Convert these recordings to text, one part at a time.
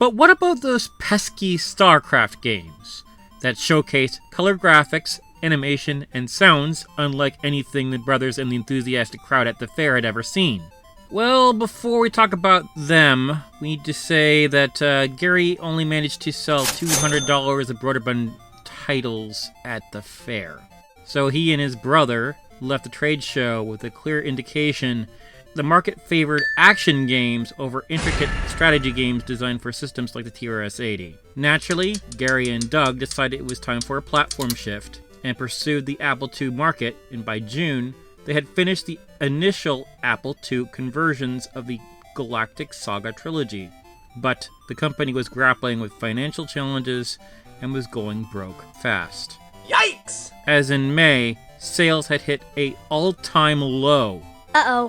But what about those pesky Starcraft games that showcase color graphics, animation, and sounds unlike anything the brothers and the enthusiastic crowd at the fair had ever seen? Well, before we talk about them, we need to say that Gary only managed to sell $200 of Brøderbund titles at the fair. So he and his brother left the trade show with a clear indication the market favored action games over intricate strategy games designed for systems like the TRS-80. Naturally, Gary and Doug decided it was time for a platform shift and pursued the Apple II market, and by June, they had finished the initial Apple II conversions of the Galactic Saga trilogy. But the company was grappling with financial challenges and was going broke fast. Yikes! As in May, sales had hit an all-time low,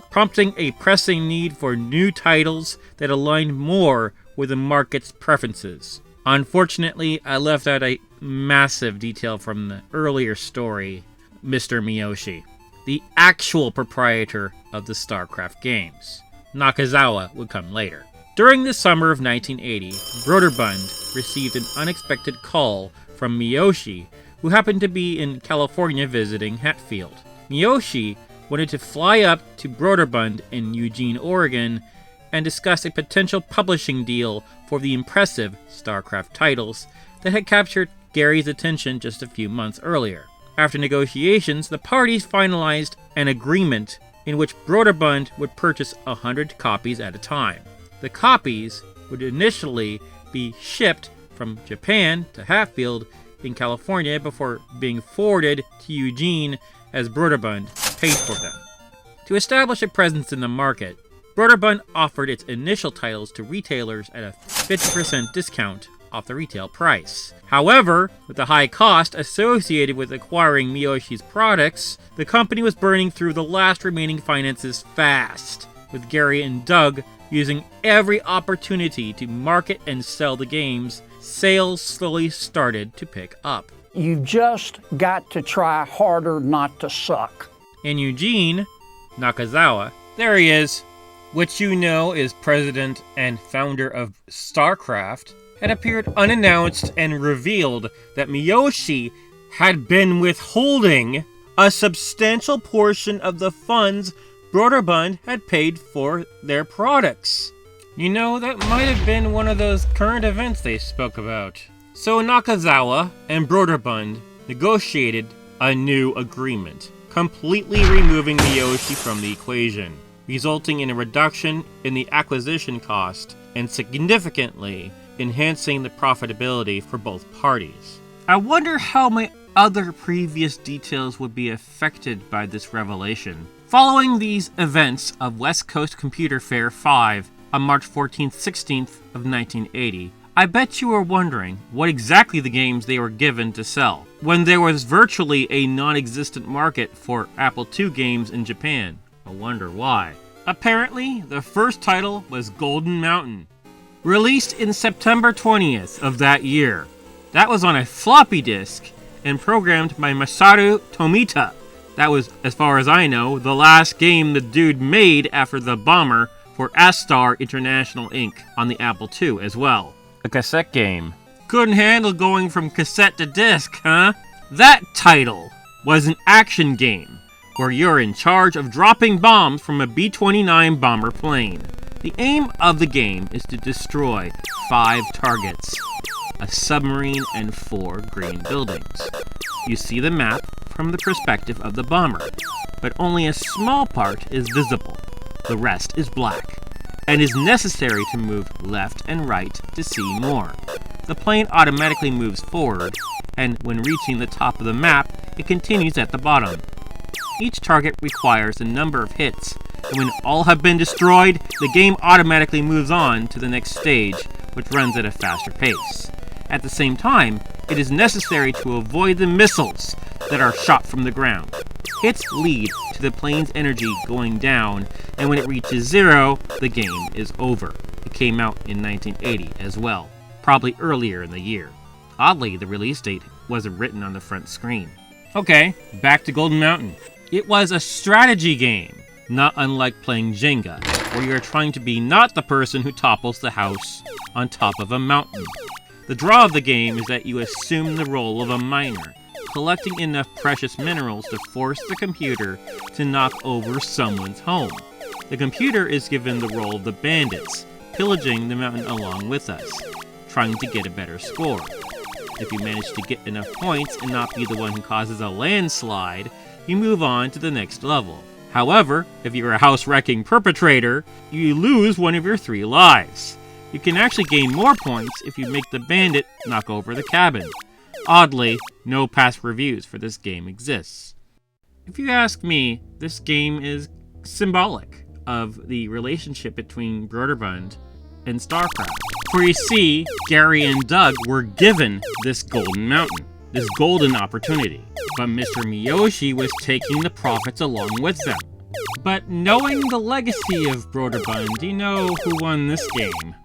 prompting a pressing need for new titles that aligned more with the market's preferences. Unfortunately, I left out a massive detail from the earlier story, Mr. Miyoshi, the actual proprietor of the Starcraft games. Nakazawa would come later. During the summer of 1980, Brøderbund received an unexpected call from Miyoshi, who happened to be in California visiting Hatfield. Miyoshi wanted to fly up to Brøderbund in Eugene, Oregon, and discuss a potential publishing deal for the impressive Starcraft titles that had captured Gary's attention just a few months earlier. After negotiations, the parties finalized an agreement in which Brøderbund would purchase 100 copies at a time. The copies would initially be shipped from Japan to Hatfield in California before being forwarded to Eugene as Brøderbund paid for them. To establish a presence in the market, Brøderbund offered its initial titles to retailers at a 50% discount off the retail price. However, with the high cost associated with acquiring Miyoshi's products, the company was burning through the last remaining finances fast, with Gary and Doug using every opportunity to market and sell the games. Sales slowly started to pick up. You've just got to try harder not to suck. In Eugene, Nakazawa, there he is, which you know is president and founder of Starcraft, had appeared unannounced and revealed that Miyoshi had been withholding a substantial portion of the funds Brøderbund had paid for their products. You know, that might have been one of those current events they spoke about. So Nakazawa and Brøderbund negotiated a new agreement, completely removing Miyoshi from the equation, resulting in a reduction in the acquisition cost and significantly enhancing the profitability for both parties. I wonder how my other previous details would be affected by this revelation. Following these events of West Coast Computer Fair 5 on March 14th, 16th of 1980, I bet you are wondering what exactly the games they were given to sell, when there was virtually a non-existent market for Apple II games in Japan. I wonder why. Apparently, the first title was Golden Mountain, released in September 20th of that year. That was on a floppy disk and programmed by Masaru Tomita. That was, as far as I know, the last game the dude made after the bomber for Astar International Inc. on the Apple II as well. A cassette game. Couldn't handle going from cassette to disc, huh? That title was an action game where you're in charge of dropping bombs from a B-29 bomber plane. The aim of the game is to destroy 5 targets, a submarine, and 4 green buildings. You see the map from the perspective of the bomber, but only a small part is visible. The rest is black, and is necessary to move left and right to see more. The plane automatically moves forward, and when reaching the top of the map, it continues at the bottom. Each target requires a number of hits, and when all have been destroyed, the game automatically moves on to the next stage, which runs at a faster pace. At the same time, it is necessary to avoid the missiles that are shot from the ground. Hits lead to the plane's energy going down, and when it reaches 0, the game is over. It came out in 1980 as well, probably earlier in the year. Oddly, the release date wasn't written on the front screen. Okay, back to Golden Mountain. It was a strategy game, not unlike playing Jenga, where you are trying to be not the person who topples the house on top of a mountain. The draw of the game is that you assume the role of a miner, collecting enough precious minerals to force the computer to knock over someone's home. The computer is given the role of the bandits, pillaging the mountain along with us, trying to get a better score. If you manage to get enough points and not be the one who causes a landslide, you move on to the next level. However, if you're a house-wrecking perpetrator, you lose one of your 3 lives. You can actually gain more points if you make the bandit knock over the cabin. Oddly, no past reviews for this game exists. If you ask me, this game is symbolic of the relationship between Brøderbund and Starcraft. For you see, Gary and Doug were given this golden mountain, this golden opportunity, but Mr. Miyoshi was taking the profits along with them. But knowing the legacy of Brøderbund, you know who won this game.